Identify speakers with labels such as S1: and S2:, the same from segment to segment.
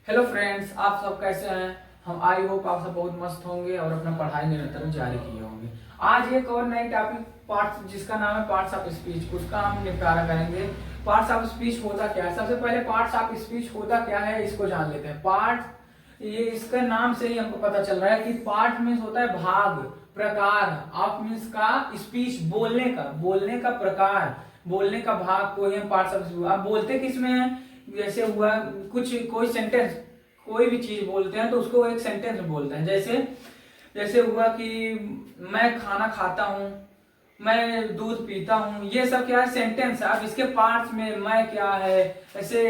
S1: Hello friends, आप सब कैसे हैं। हम आई होप आप सब बहुत मस्त होंगे और अपना पढ़ाई निरंतर जारी किए होंगे। आज एक और नई टॉपिक पार्ट्स जिसका नाम है पार्ट्स ऑफ स्पीच, उसका हम निपटारा करेंगे। पार्ट्स ऑफ स्पीच होता क्या है, सबसे पहले पार्ट्स ऑफ स्पीच होता क्या है इसको जान लेते हैं। पार्ट ये इसका नाम से ही हमको पता चल रहा है कि पार्ट मीन्स होता है भाग, प्रकार। ऑफ मीन्स का स्पीच, बोलने का प्रकार, बोलने का भाग को ही हम पार्ट्स ऑफ स्पीच। आप बोलते किस में है, जैसे हुआ कोई सेंटेंस, कोई भी चीज बोलते हैं तो उसको एक सेंटेंस में बोलते हैं। जैसे जैसे हुआ कि मैं खाना खाता हूँ, मैं दूध पीता हूँ, ये सब क्या है, सेंटेंस है। अब इसके पार्ट्स में मैं क्या है, ऐसे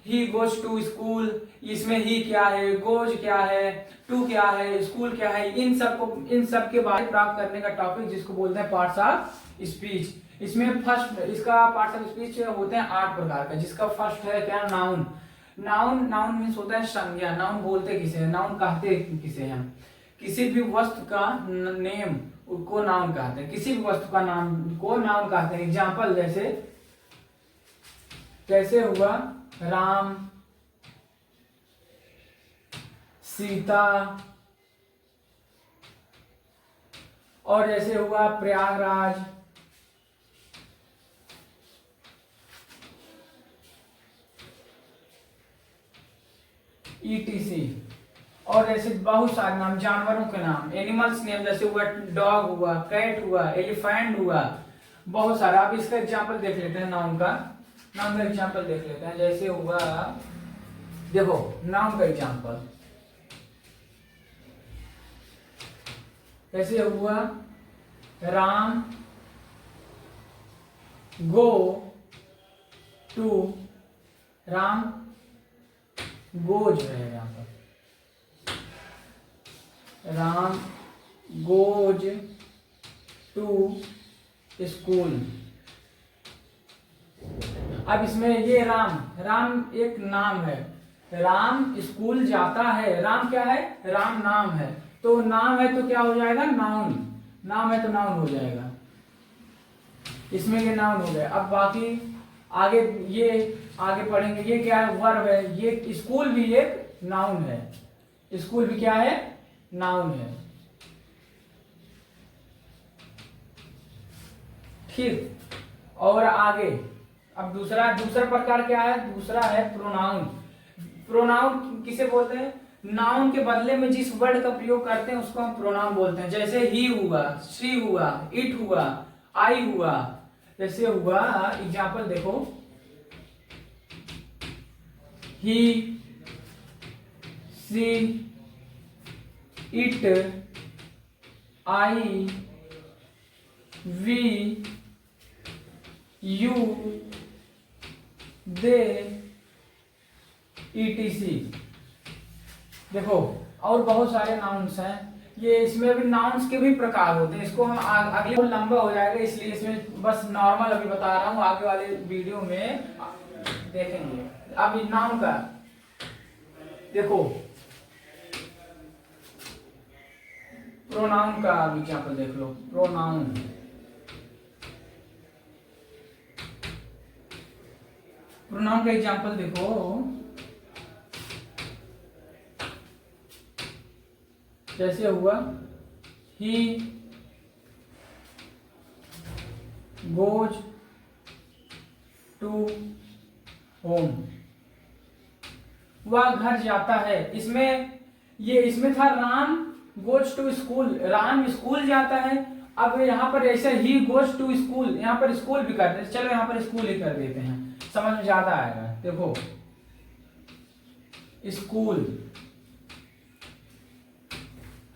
S1: ही गोज टू स्कूल, इसमें ही क्या है, गोज क्या है, टू क्या है, स्कूल क्या है, इन सब के बारे में प्राप्त करने का टॉपिक जिसको बोलते हैं पार्ट्स ऑफ स्पीच। इसमें फर्स्ट इसका पार्ट्स ऑफ स्पीच होते हैं 8 प्रकार का, जिसका फर्स्ट है क्या, नाउन। नाउन मीन्स होता है संज्ञा। नाउन बोलते किसे हैं, नाउन कहते किसे हैं, किसी भी वस्तु का नेम को नाउन कहते हैं, किसी भी वस्तु का नाम को नाउन कहते हैं। एग्जाम्पल जैसे हुआ राम, सीता, और जैसे हुआ प्रयागराज, ETC। और ऐसे बहुत सारे नाम, जानवरों के नाम, एनिमल्स नेम, जैसे हुआ डॉग हुआ, कैट हुआ, एलिफेंट हुआ, बहुत सारा। आप इसका एग्जांपल देख लेते हैं, नाउन का एग्जांपल देख लेते हैं। जैसे हुआ, देखो नाउन का एग्जांपल, जैसे हुआ Ram go to, Ram goes है यहाँ पर, राम गोज टू स्कूल। अब इसमें ये राम एक नाम है, राम स्कूल जाता है। राम क्या है, राम नाम है, तो नाम है तो क्या हो जाएगा, नाउन। नाम है तो नाउन हो जाएगा, इसमें ये नाउन हो गया। अब बाकी आगे पढ़ेंगे। ये क्या है, वर्ब है। ये स्कूल भी एक नाउन है, स्कूल भी क्या है, नाउन है। ठीक, और आगे अब दूसरा प्रकार क्या है, दूसरा है प्रोनाउन। प्रोनाउन किसे बोलते हैं, नाउन के बदले में जिस वर्ड का प्रयोग करते हैं उसको हम प्रोनाउन बोलते हैं। जैसे ही हुआ, शी हुआ, इट हुआ, आई हुआ। जैसे हुआ एग्जाम्पल देखो, he, she, it, I, we, you, they, ETC। देखो और बहुत सारे नाउन्स हैं। ये इसमें भी नाउन्स के भी प्रकार होते हैं। इसको हम अगले लंबा हो जाएगा, इसलिए इसमें बस नॉर्मल अभी बता रहा हूँ, आगे वाले वीडियो में देखेंगे। अभी नाउन का देखो, प्रोनाउन का एग्जांपल देख लो। प्रोनाउन का एग्जांपल देखो, जैसे हुआ ही गोज टू होम, वह घर जाता है। इसमें था Ram goes to school, Ram school जाता है। अब यहाँ पर ऐसे ही गोज टू स्कूल, यहाँ पर स्कूल भी करते हैं, चलो यहाँ पर स्कूल ही कर देते हैं, समझ में ज्यादा आएगा। देखो स्कूल,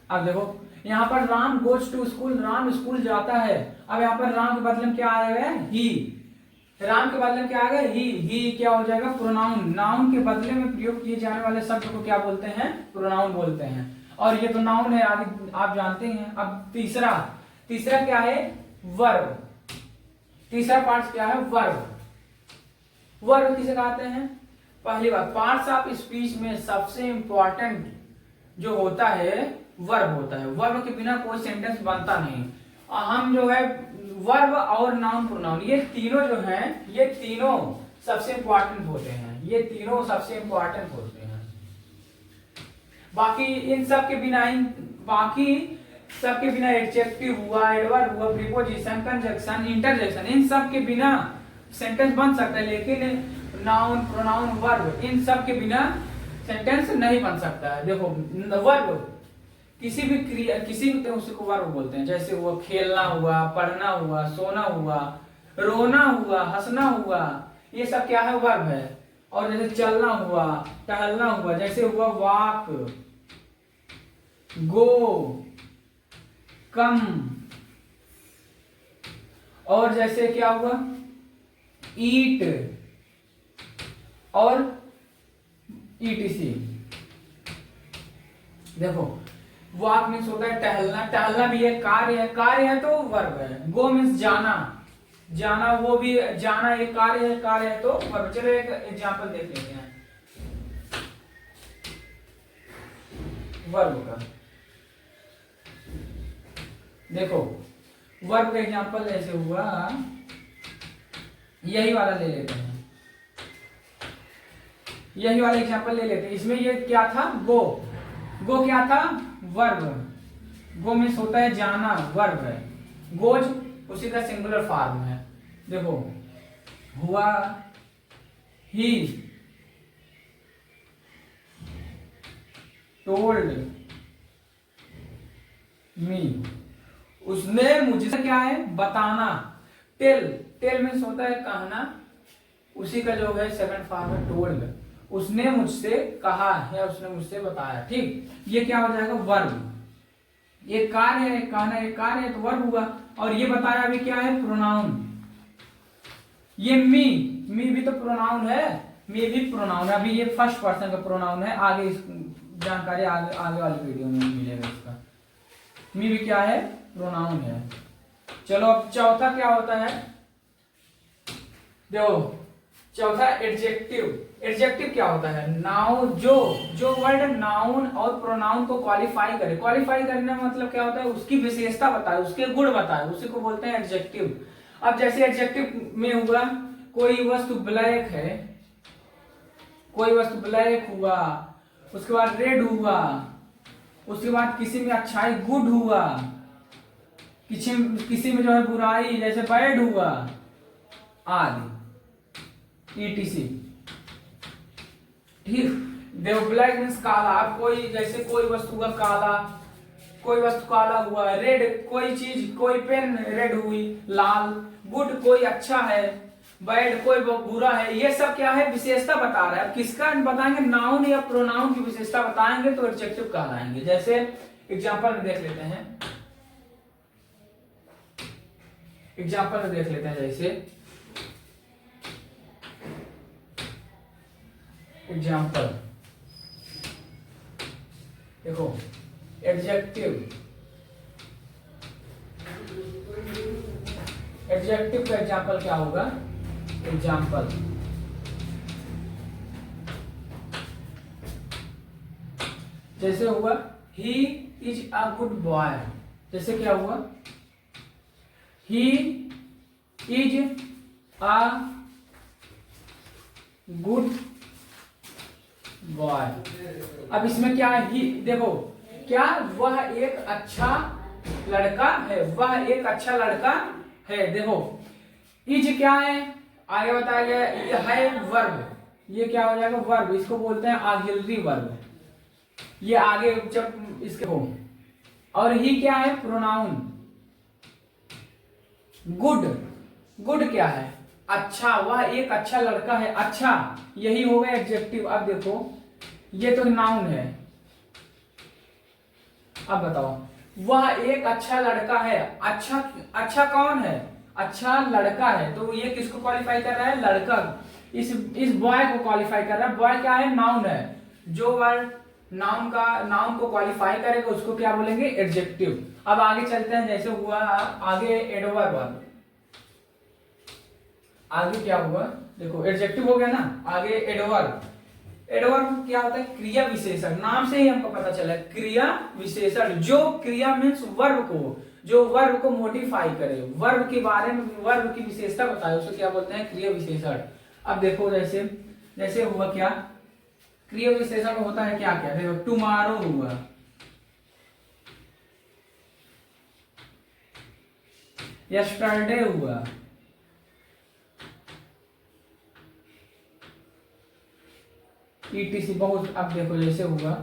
S1: अब देखो यहाँ पर Ram goes to school, Ram school जाता है। अब यहाँ पर राम के बदले में क्या आएगा, ही। राम के बदले में क्या आएगा, ही क्या हो जाएगा, प्रोनाउन। नाउन के बदले में प्रयोग किए जाने वाले शब्द को क्या बोलते हैं, प्रोनाउन बोलते हैं। और ये तो नाउन है, आगे आप जानते हैं। अब तीसरा क्या है, वर्ब। तीसरा पार्ट क्या है, वर्ब। वर्ब किसे कहते हैं, पहली बात, पार्ट्स ऑफ स्पीच में सबसे इंपॉर्टेंट जो होता है वर्ब होता है। वर्ब के बिना कोई सेंटेंस बनता नहीं। हम जो है वर्ब और नाउन प्रोनाउन, ये तीनों जो हैं, ये तीनों सबसे इंपॉर्टेंट होते हैं। ये तीनों सबसे इंपॉर्टेंट होते हैं। बाकी इन सब के बिना एडजेक्टिव हुआ, एडवर्ब हुआ, प्रीपोजिशन, कंजक्शन, इंटरजेक्शन, इन सब के बिना सेंटेंस बन सकता है, लेकिन नाउन, प्रोनाउन, वर्ब, इन सब के बिना सेंटेंस नहीं बन सकता है। देखो वर्ब किसी भी क्रिया, किसी भी उसको वर्ब बोलते हैं। जैसे वो खेलना हुआ, पढ़ना हुआ, सोना हुआ, रोना हुआ, हंसना हुआ, ये सब क्या है? वर्ब है। और जैसे चलना हुआ, टहलना हुआ, जैसे हुआ वॉक, गो, कम, और जैसे क्या हुआ ईट और ईटीसी। देखो वॉक मीन्स होता है टहलना, टहलना भी एक कार्य है, कार्य है तो वर्ब है। गो मीन्स जाना, जाना वो भी जाना एक कार्य है तो वर्ब। चलो एक एग्जांपल देख लेते हैं वर्ब का। देखो वर्ब का एग्जांपल ऐसे हुआ, यही वाला ले लेते हैं, यही वाला एग्जांपल ले लेते हैं। इसमें ये क्या था? गो, गो क्या था? वर्ब। गो मीन्स होता है जाना, वर्ब है। गोज उसी का सिंगुलर फॉर्म है। देखो हुआ ही टोल्ड मी, उसने मुझे क्या है? बताना। टेल, टेल मीन्स होता है कहना, उसी का जो है सेकंड फॉर्म है टोल्ड। उसने मुझसे कहा या उसने मुझसे बताया। ठीक, ये क्या हो जाएगा? वर्ब। ये कार्य है, कहना एक कार्य है तो वर्ब हुआ। और ये बताया अभी क्या है? प्रोनाउन। ये मी, मी भी तो प्रोनाउन है, मी भी प्रोनाउन है। अभी ये फर्स्ट पर्सन का प्रोनाउन है, आगे इस जानकारी आगे वाली वीडियो में मिलेगा इसका। मी भी क्या है? प्रोनाउन है। चलो अब चौथा क्या होता है? देखो चौथा एडजेक्टिव। एडजेक्टिव क्या होता है? नाउन, जो वर्ड नाउन और प्रोनाउन को क्वालिफाई करे। क्वालिफाई करने का मतलब क्या होता है? उसकी विशेषता बताए, उसके गुण बताए, उसी को बोलते हैं एडजेक्टिव। अब जैसे एडजेक्टिव में हुआ कोई वस्तु ब्लैक है, कोई वस्तु ब्लैक हुआ, उसके बाद रेड हुआ, उसके बाद किसी में अच्छाई गुड हुआ, किसी में जो है बुराई जैसे बैड हुआ, आदि ईटीसी। ठीक, देखो ब्लैक मीन्स काला। अब कोई जैसे कोई वस्तु का काला, कोई वस्तु काला हुआ, रेड कोई चीज, कोई पेन रेड हुई लाल, गुड कोई अच्छा है, बैड कोई बुरा है। ये सब क्या है? विशेषता बता रहा है। अब किसका बताएंगे? नाउन या प्रोनाउन की विशेषता बताएंगे तो एडजेक्टिव कहलाएंगे। जैसे एग्जांपल में देख लेते हैं, जैसे एग्जांपल देखो एडजेक्टिव का एग्जांपल क्या होगा? एग्जांपल जैसे हुआ he is a good boy. जैसे क्या हुआ? He is a good boy. अब इसमें क्या है? ही, देखो क्या वह एक अच्छा लड़का है, वह एक अच्छा लड़का है। देखो इज क्या है? आगे बताया गया ये है वर्ब। ये क्या हो जाएगा? वर्ब। इसको बोलते हैं ऑक्सिलरी वर्ब। ये आगे जब इसके हो। और ही क्या है? प्रोनाउन। गुड, गुड क्या है? अच्छा, वह एक अच्छा लड़का है, अच्छा, यही होगा एडजेक्टिव। अब देखो ये तो नाउन है। अब बताओ वह एक अच्छा लड़का है। अच्छा, अच्छा कौन है? अच्छा लड़का है, तो ये किसको क्वालिफाई कर रहा है? लड़का। इस बॉय को क्वालिफाई कर रहा है। बॉय क्या है? नाउन है। जो वर्ड नाउन को क्वालिफाई करेगा उसको क्या बोलेंगे? एडजेक्टिव। अब आगे चलते हैं। जैसे हुआ आगे एडवर्ब। आगे क्या हुआ? देखो एडजेक्टिव हो गया ना, आगे एडवर्ब। एडवर्ब क्या होता है? क्रिया विशेषण। नाम से ही हमको पता चला क्रिया विशेषण। जो क्रिया मीन्स वर्ब को, जो वर्ब को मॉडिफाई करे, वर्ब के बारे में, वर्ब की विशेषता बताए, उसे क्या बोलते हैं? क्रिया विशेषण। अब देखो जैसे हुआ क्या? क्रिया विशेषण में होता है क्या क्या, देखो टुमारो हुआ, यस्टरडे हुआ, ETC बहुत। अब देखो जैसे हुआ,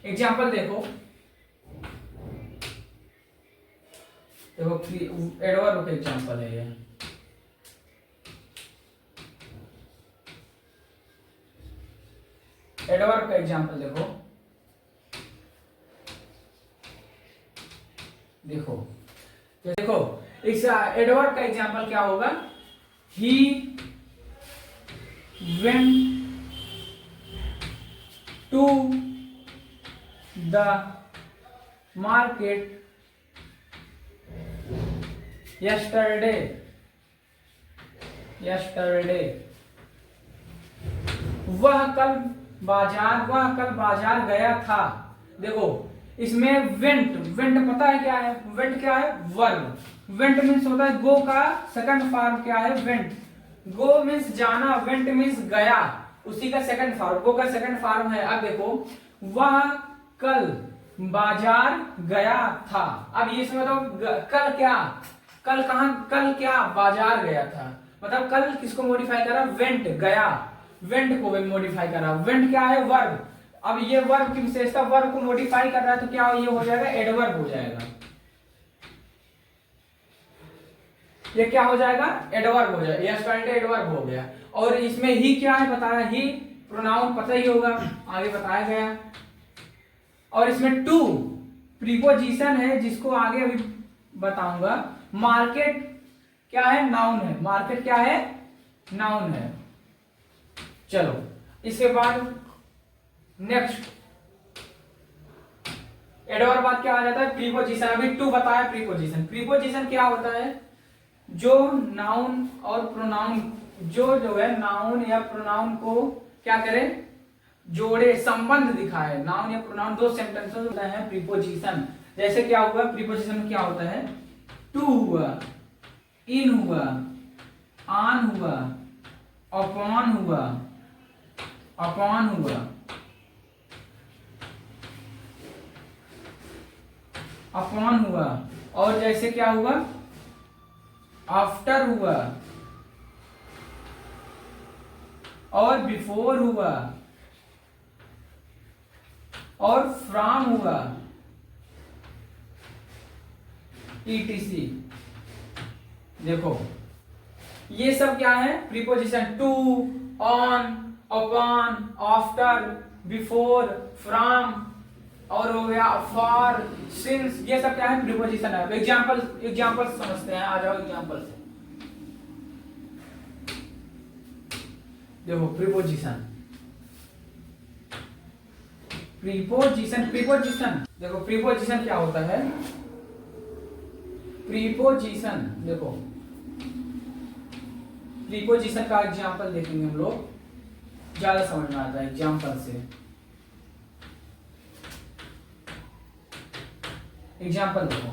S1: एग्जाम्पल देखो एडवर्ब का एग्जाम्पल है ये। एडवर्ब का एग्जाम्पल देखो, देखो देखो इस एडवर्ब का एग्जाम्पल क्या होगा, he went to the market yesterday, वह कल बाजार गया था। देखो इसमें वेंट पता है क्या है, वेंट क्या है, वर्ब। वेंट मीन्स होता है गो का सेकंड फॉर्म क्या है, वेंट। गो मीन्स जाना, वेंट मीन्स गया, उसी का सेकंड फॉर्म, गो का सेकंड फॉर्म है। अब देखो वह कल बाजार गया था। अब ये समझो कल क्या, कल क्या बाजार गया था, मतलब कल किसको मॉडिफाई करा, वेंट, गया, वेंट को मॉडिफाई करा। वेंट क्या है, वर्ब। अब ये वर्ब की विशेषता वर्ब को मॉडिफाई कर रहा है तो क्या ये हो जाएगा, एडवर्ब हो जाएगा। ये क्या हो जाएगा, एडवर्ब हो जाएगा, यस्टरडे एडवर्ब हो गया। और इसमें ही क्या है बताया, ही प्रोनाउन पता ही होगा, आगे बताया गया। और इसमें टू प्रीपोजिशन है जिसको आगे अभी बताऊंगा। मार्केट क्या है, नाउन है, मार्केट क्या है, नाउन है। चलो इसके बाद नेक्स्ट एडवर्ब बाद क्या आ जाता है, प्रीपोजिशन। अभी टू बताया प्रीपोजिशन। प्रीपोजिशन क्या होता है, जो नाउन और प्रोनाउन, जो है नाउन या प्रोनाउन को क्या करे, जोड़े, संबंध दिखाए। नाउन या प्रोनाउन दो सेंटेंस होता है प्रीपोजिशन। जैसे क्या हुआ, प्रीपोजिशन में क्या होता है, टू हुआ, इन हुआ, ऑन हुआ, अपॉन हुआ, अपॉन हुआ, अपॉन हुआ। और जैसे क्या हुआ, आफ्टर हुआ, और बिफोर हुआ, और फ्रॉम हुआ, ETC। देखो ये सब क्या है, preposition. To, on, upon, after, before, from, और हो गया फॉर, सिंस, ये सब क्या है, प्रीपोजिशन है। एग्जाम्पल समझते हैं, आ जाओ एग्जाम्पल से। देखो प्रीपोजिशन, प्रीपोजिशन देखो प्रीपोजिशन क्या होता है, प्रीपोजिशन देखो, प्रीपोजिशन का एग्जाम्पल देखेंगे हम लोग, ज्यादा समझ में आता है एग्जाम्पल से। एग्जाम्पल देखो,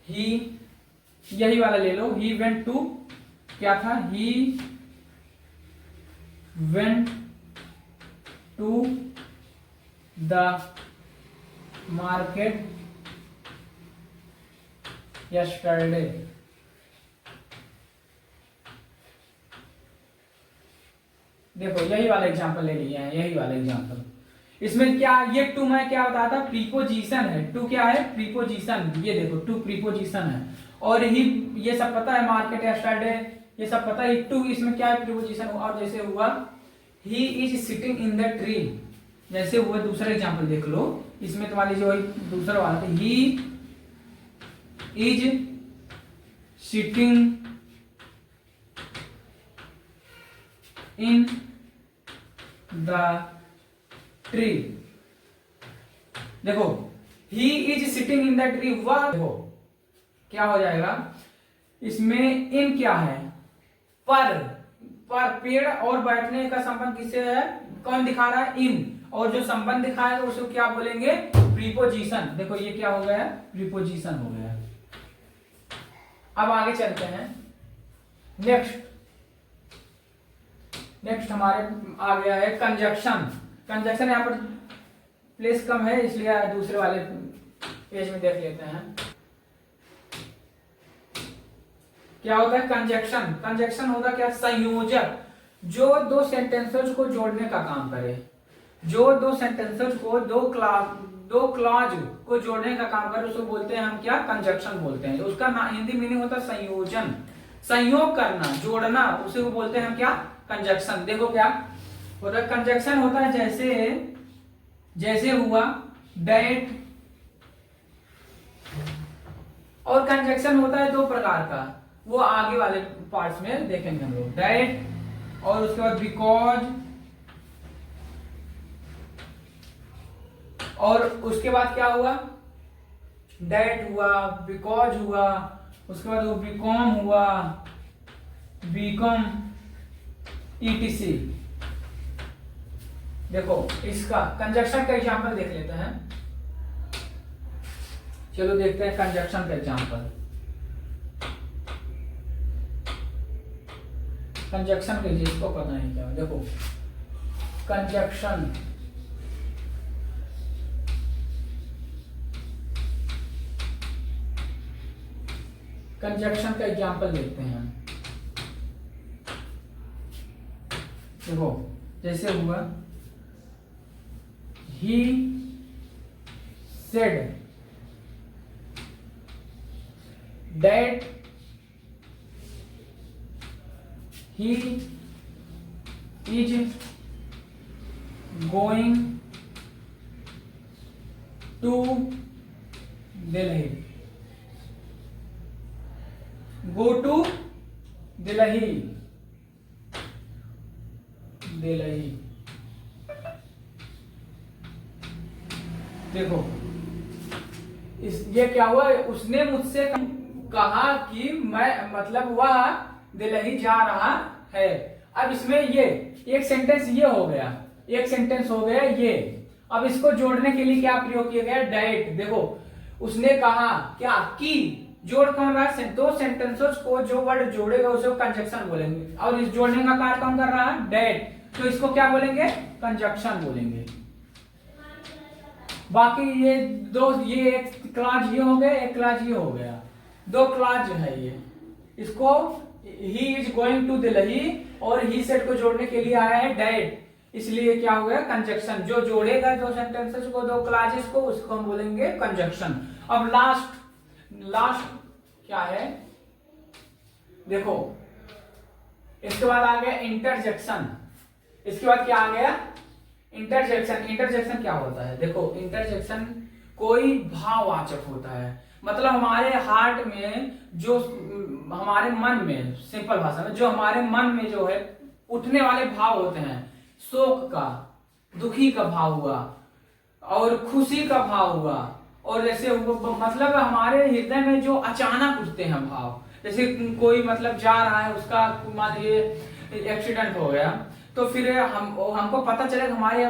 S1: ही, यही वाला ले लो, ही वेंट टू, क्या था, he went to the market yesterday। देखो यही वाला एग्जांपल ले लिए हैं, यही वाला एग्जांपल। इसमें क्या, ये टू में क्या बताया था, प्रीपोजिशन है। टू क्या है, प्रीपोजिशन। ये देखो टू प्रीपोजिशन है। और ही, ये सब पता है, मार्केट yesterday, ये सब पता है। टू इसमें क्या है, प्रीपोजिशन। और जैसे हुआ ही is sitting in the tree, जैसे हुआ दूसरा एग्जांपल देख लो। इसमें तुम्हारी जो दूसरा वाला था, he is sitting in the tree. देखो he is sitting in the tree, वह, देखो क्या हो जाएगा, इसमें इन क्या है, पर पेड़ और बैठने का संबंध किससे है, कौन दिखा रहा है, इन। और जो संबंध दिखाया है उसको क्या बोलेंगे, प्रीपोजिशन। देखो ये क्या हो गया, प्रीपोजिशन हो गया। अब आगे चलते हैं नेक्स्ट। नेक्स्ट हमारे आ गया है कंजक्शन। कंजक्शन यहाँ पर प्लेस कम है इसलिए दूसरे वाले पेज में देख लेते हैं। क्या होता है कंजक्शन? कंजक्शन होता क्या? संयोजक, जो दो सेंटेंसेस को जोड़ने का काम करे, जो दो सेंटेंसेस को दो क्लॉज को जोड़ने का काम करे उसको बोलते हैं हम क्या? कंजक्शन बोलते हैं। उसका हिंदी मीनिंग होता है संयोजन, संयोग करना, जोड़ना, उसे को बोलते हैं हम क्या? कंजक्शन। देखो क्या होता है कंजक्शन होता है जैसे हुआ दैट, और कंजक्शन होता है दो प्रकार का, वो आगे वाले पार्ट्स में देखेंगे हम लोग। दैट और उसके बाद बिकॉज, और उसके बाद क्या हुआ? दैट हुआ, बिकॉज हुआ, उसके बाद वो बिकॉम हुआ, बीकॉम, ईटीसी। देखो इसका कंजक्शन का एग्जांपल देख लेते हैं। चलो देखते हैं कंजक्शन का एग्जांपल। कंजक्शन के जिसको पता नहीं क्या, देखो कंजक्शन, कंजक्शन का एग्जांपल देखते हैं। देखो जैसे हुआ he said that he is going to Delhi. Go to Delhi. Delhi. देखो ये क्या हुआ? उसने मुझसे कहा कि मैं, मतलब वह दिल्ली जा रहा है। अब इसमें ये एक सेंटेंस ये हो गया, एक सेंटेंस हो गया ये। अब इसको जोड़ने के लिए क्या प्रयोग किया गया? दैट। देखो उसने कहा क्या कि, जोड़ कौन रहा है? दो सेंटेंसेस को जो वर्ड जोड़ेगा उसे कंजक्शन बोलेंगे, और इस जोड़ने का कार्य कौन कर रहा है? दैट। तो इसको क्या बोलेंगे? कंजक्शन बोलेंगे। बाकी ये दो, ये एक क्लॉज ये हो गया, एक क्लॉज ये हो गया, दो क्लॉज है ये। इसको he is going to Delhi और ही सेड को जोड़ने के लिए आया है दैट, इसलिए क्या हो गया? कंजक्शन। जो जोड़ेगा दो सेंटेंसेस को, दो क्लॉजेस को, उसको हम बोलेंगे कंजक्शन। अब लास्ट क्या है? देखो इसके बाद आ गया इंटरजेक्शन। इसके बाद क्या आ गया? इंटरजेक्शन। इंटरजेक्शन क्या होता है? देखो इंटरजेक्शन कोई भाववाचक होता है, मतलब हमारे हार्ट में जो, हमारे मन में, सिंपल भाषा में जो हमारे मन में जो है उठने वाले भाव होते हैं, शोक का, दुखी का भाव हुआ, और खुशी का भाव हुआ, और जैसे मतलब हमारे हृदय में जो अचानक उठते हैं भाव, जैसे कोई मतलब जा रहा है, उसका मान लीजिए एक्सीडेंट हो गया, तो फिर हमको पता चले हमारे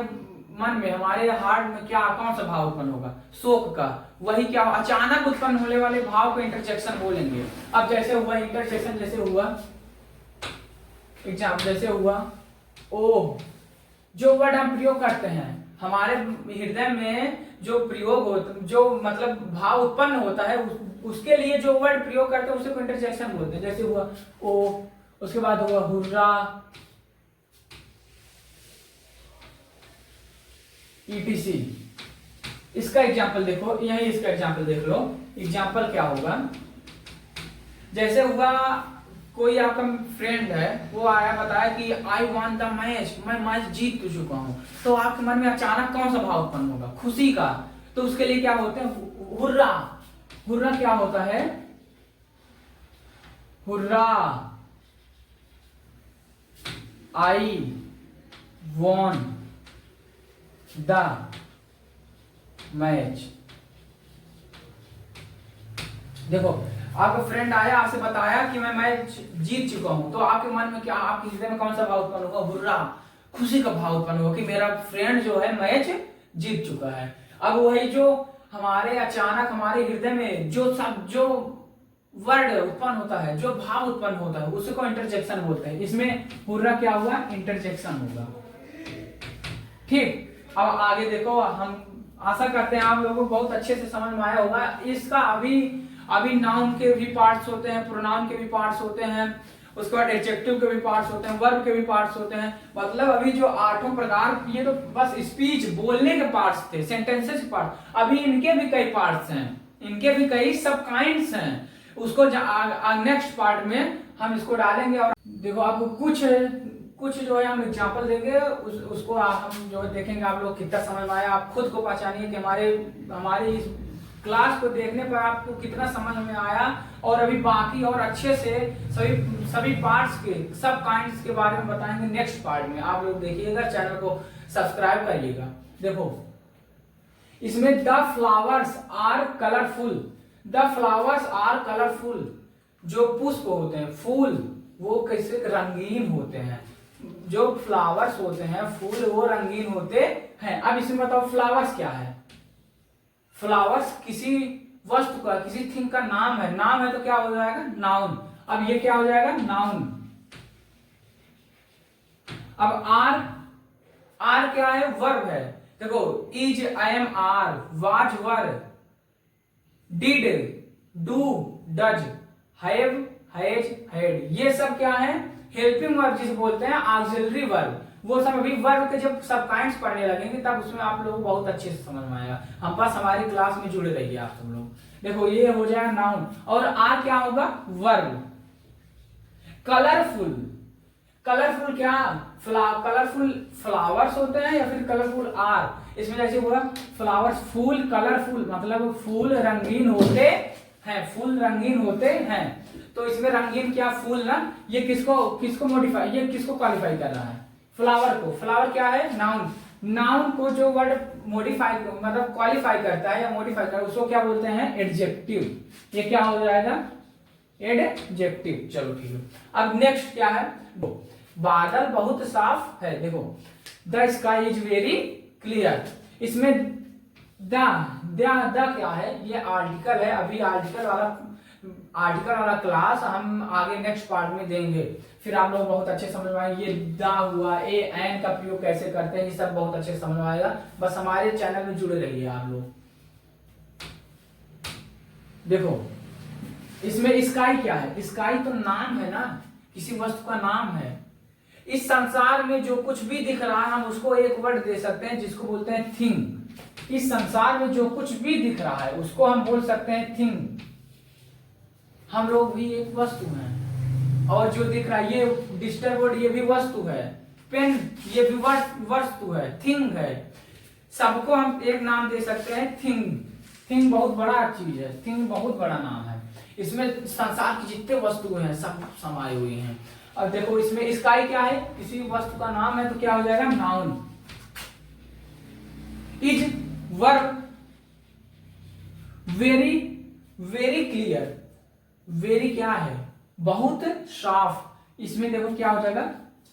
S1: मन में, हमारे हार्ट में क्या, कौन सा भाव उत्पन्न होगा? शोक का। वही क्या, अचानक उत्पन्न होने वाले भाव को इंटरजेक्शन बोलेंगे। अब जैसे हुआ इंटरजेक्शन, जैसे हुआ एग्जाम, जैसे हुआ ओ, जो वर्ड हम प्रयोग करते हैं हमारे हृदय में, जो प्रयोग होता, जो मतलब भाव उत्पन्न होता है, उसके लिए जो वर्ड प्रयोग करते हैं उसे को इंटरजेक्शन बोलते हैं। जैसे हुआ ओ, उसके बाद हुआ हुर्रा, ईटीसी। इसका एग्जाम्पल देखो, यही इसका एग्जाम्पल देख लो। एग्जाम्पल क्या होगा? जैसे हुआ कोई आपका फ्रेंड है, वो आया बताया कि आई वॉन्ट द मैच, मैं मैच जीत चुका हूं, तो आपके मन में अचानक कौन सा भाव उत्पन्न होगा? खुशी का। तो उसके लिए क्या होते हैं? हुर्रा। हुर्रा क्या होता है? Hurrah, I won the match. देखो आपका फ्रेंड आया, आपसे बताया कि मैं मैच जीत चुका हूं, तो आपके मन में क्या, आपके हृदय में कौन सा भाव उत्पन्न होगा? हुर्रा, खुशी का भाव उत्पन्न होगा कि मेरा फ्रेंड जो है मैच जीत चुका है। अब वही जो हमारे अचानक हमारे हृदय में जो सब जो वर्ड उत्पन्न होता है, जो भाव उत्पन्न होता है, उसी को इंटरजेक्शन बोलते हैं। इसमें पूरा क्या हुआ, इंटरजेक्शन होगा। ठीक, अब आगे देखो, हम आशा करते हैं आप लोगों को बहुत अच्छे से समझ में आया होगा। इसका अभी नाउन के भी पार्ट्स होते हैं, प्रोनाउन के भी पार्ट्स होते हैं, उसके बाद एडजेक्टिव के भी पार्ट्स होते हैं, वर्ब के भी पार्ट्स होते हैं। मतलब अभी जो 8 प्रकार, ये तो बस स्पीच बोलने के पार्ट्स थे, सेंटेंसेस के पार्ट। अभी इनके भी कई पार्ट्स हैं, इनके भी कई सब काइंड्स हैं। उसको नेक्स्ट पार्ट में हम इसको डालेंगे। और देखो आपको कुछ जो है हम एग्जांपल देंगे, उसको हम जो देखेंगे आप लोग कितना समझ में आया। आप खुद को पहचानिए कि हमारे इस क्लास को देखने पर आपको कितना समझ में आया। और अभी बाकी और अच्छे से सभी पार्ट्स के, सब काइंड्स के बारे में बताएंगे नेक्स्ट पार्ट में। आप लोग देखिएगा, चैनल को सब्सक्राइब करिएगा। देखो इसमें the flowers are colourful, the flowers are colourful. जो पुष्प होते हैं, फूल, वो कैसे रंगीन होते हैं। जो फ्लावर्स होते हैं, फूल, वो रंगीन होते हैं। अब इसमें बताओ फ्लावर्स क्या है। फ्लावर्स किसी वस्तु का, किसी थिंग का नाम है। नाम है तो क्या हो जाएगा, नाउन। अब ये क्या हो जाएगा, नाउन। अब आर क्या है, वर्ब है। देखो is, I am, are, was, were, did, do, does, have, has, had, ये सब क्या है, हेल्पिंग वर्ब जिसे बोलते हैं, ऑक्सिलरी वर्ब। वो सब अभी वर्ब के जब सब काइंड्स पढ़ने लगेंगे तब उसमें आप लोगों को बहुत अच्छे से समझ में आएगा। हम बस हमारी क्लास में जुड़े रहिए आप सब लोग। देखो ये हो जाएगा नाउन, और आर क्या होगा, वर्ब। कलरफुल, कलरफुल क्या, कलरफुल फ्लावर्स होते हैं या फिर कलरफुल आर। इसमें जैसे हुआ फ्लावर्स, फूल, कलरफुल मतलब फूल रंगीन होते हैं, फूल रंगीन होते हैं। तो इसमें रंगीन क्या, फूल ना, ये किसको मॉडिफाई, ये किसको क्वालिफाई कर रहा है, फ्लावर को। फ्लावर क्या है, नाउन। नाउन को जो वर्ड मॉडिफाई मतलब क्वालिफाई करता है या मॉडिफाई करता है, उसको क्या बोलते हैं, एडजेक्टिव। ये क्या हो जाएगा, एडजेक्टिव। चलो ठीक है। अब नेक्स्ट क्या है, बादल बहुत साफ है। देखो the sky is very clear. इसमें द क्या है, ये आर्टिकल है। अभी आर्टिकल वाला क्लास हम आगे नेक्स्ट पार्ट में देंगे, फिर आप लोग बहुत अच्छे समझ में आएंगे। ये दा हुआ, ए एन का प्रयोग कैसे करते हैं, ये सब बहुत अच्छे समझ में आएगा। बस हमारे चैनल में जुड़े रहिए आप लोग। देखो इसमें स्काई क्या है, स्काई तो नाम है ना, किसी वस्तु का नाम है। इस संसार में जो कुछ भी दिख रहा है हम उसको एक वर्ड दे सकते हैं जिसको बोलते हैं थिंग। इस संसार में जो कुछ भी दिख रहा है उसको हम बोल सकते हैं थिंग। हम लोग भी एक वस्तु हैं, और जो दिख रहा है ये डिजिटल बोर्ड, ये भी वस्तु है। पेन, ये भी वस्तु है, थिंग है। सबको हम एक नाम दे सकते हैं, थिंग। थिंग बहुत बड़ा चीज है, थिंग बहुत बड़ा नाम है। इसमें संसार की जितने वस्तुएं हैं सब समाये हुए हैं। अब देखो इसमें स्काई क्या है, किसी वस्तु का नाम है तो क्या हो जाएगा, noun. Is verb, very, very clear, very क्या है, बहुत साफ। इसमें देखो क्या हो जाएगा,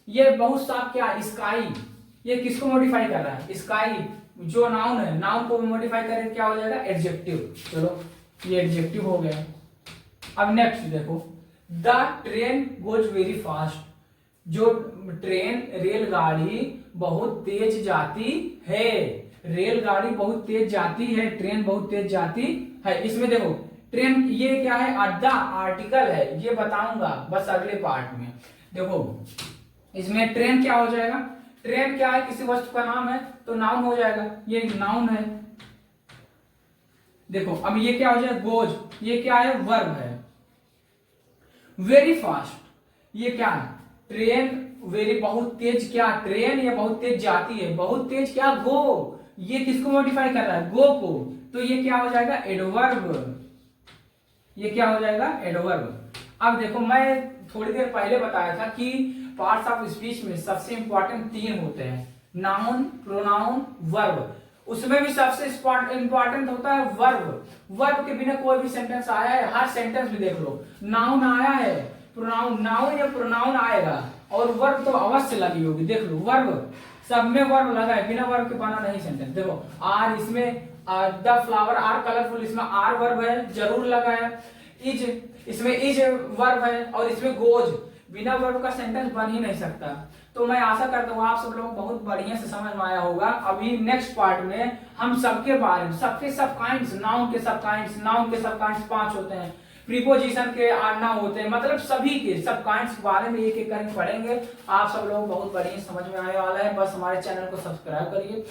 S1: ये बहुत साफ क्या, स्काई। ये किसको मॉडिफाई कर रहा है, स्काई जो नाउन है, नाउन को मॉडिफाई करके क्या हो जाएगा, एडजेक्टिव। चलो ये एडजेक्टिव हो गया। अब नेक्स्ट देखो, the train goes very fast. जो ट्रेन, रेलगाड़ी बहुत तेज जाती है। रेलगाड़ी बहुत तेज जाती है, ट्रेन बहुत तेज जाती है। इसमें देखो ट्रेन, ये क्या है, अड्डा, आर्टिकल है, ये बताऊंगा बस अगले पार्ट में। देखो इसमें ट्रेन क्या हो जाएगा, ट्रेन क्या है, किसी वस्तु का नाम है तो नाउन हो जाएगा, ये नाउन है। देखो अब ये क्या हो जाएगा, गोज, ये क्या है, वर्ब है। वेरी फास्ट, ये क्या है, ट्रेन, वेरी बहुत तेज क्या, ट्रेन ये बहुत तेज जाती है, बहुत तेज क्या, गो, ये किसको मॉडिफाई कर रहा है, गो को। तो ये क्या हो जाएगा, एडवर्ब। ये क्या हो जाएगा, एडवर्ब। अब देखो मैं थोड़ी देर पहले बताया था कि पार्ट्स ऑफ स्पीच में सबसे इंपॉर्टेंट 3 होते हैं, नाउन, प्रोनाउन, वर्ब। उसमें भी सबसे इंपॉर्टेंट होता है वर्ब। वर्ब के बिना कोई भी सेंटेंस आया है, हर सेंटेंस में देख लो नाउन आया है, प्रोनाउन, नाउन या प्रोनाउन आएगा, और वर्ब तो अवश्य लगी होगी। देख लो वर्ब, सब में वर्ब लगा है, बिना वर्ब के बना नहीं सेंटेंस। देखो आर, इसमें द फ्लावर आर कलरफुल, इसमें आर वर्ब है, जरूर लगा है। इज, इसमें इज वर्ब है और इसमें गोज, बिना वर्ब का सेंटेंस बन ही नहीं सकता। तो मैं आशा करता हूँ आप सब लोग बहुत बढ़िया से समझ में आया होगा। अभी नेक्स्ट पार्ट में हम सबके बारे में, सबके सब काइंड्स, नाउन के सब काइंड्स, नाउन के सब काइंड्स 5 होते हैं, प्रीपोजिशन के 8 होते हैं, मतलब सभी के सब काइंड्स के बारे में एक एक करके पढ़ेंगे। आप सब लोग बहुत बढ़िया समझ में आने वाला है। बस हमारे चैनल को सब्सक्राइब करिए।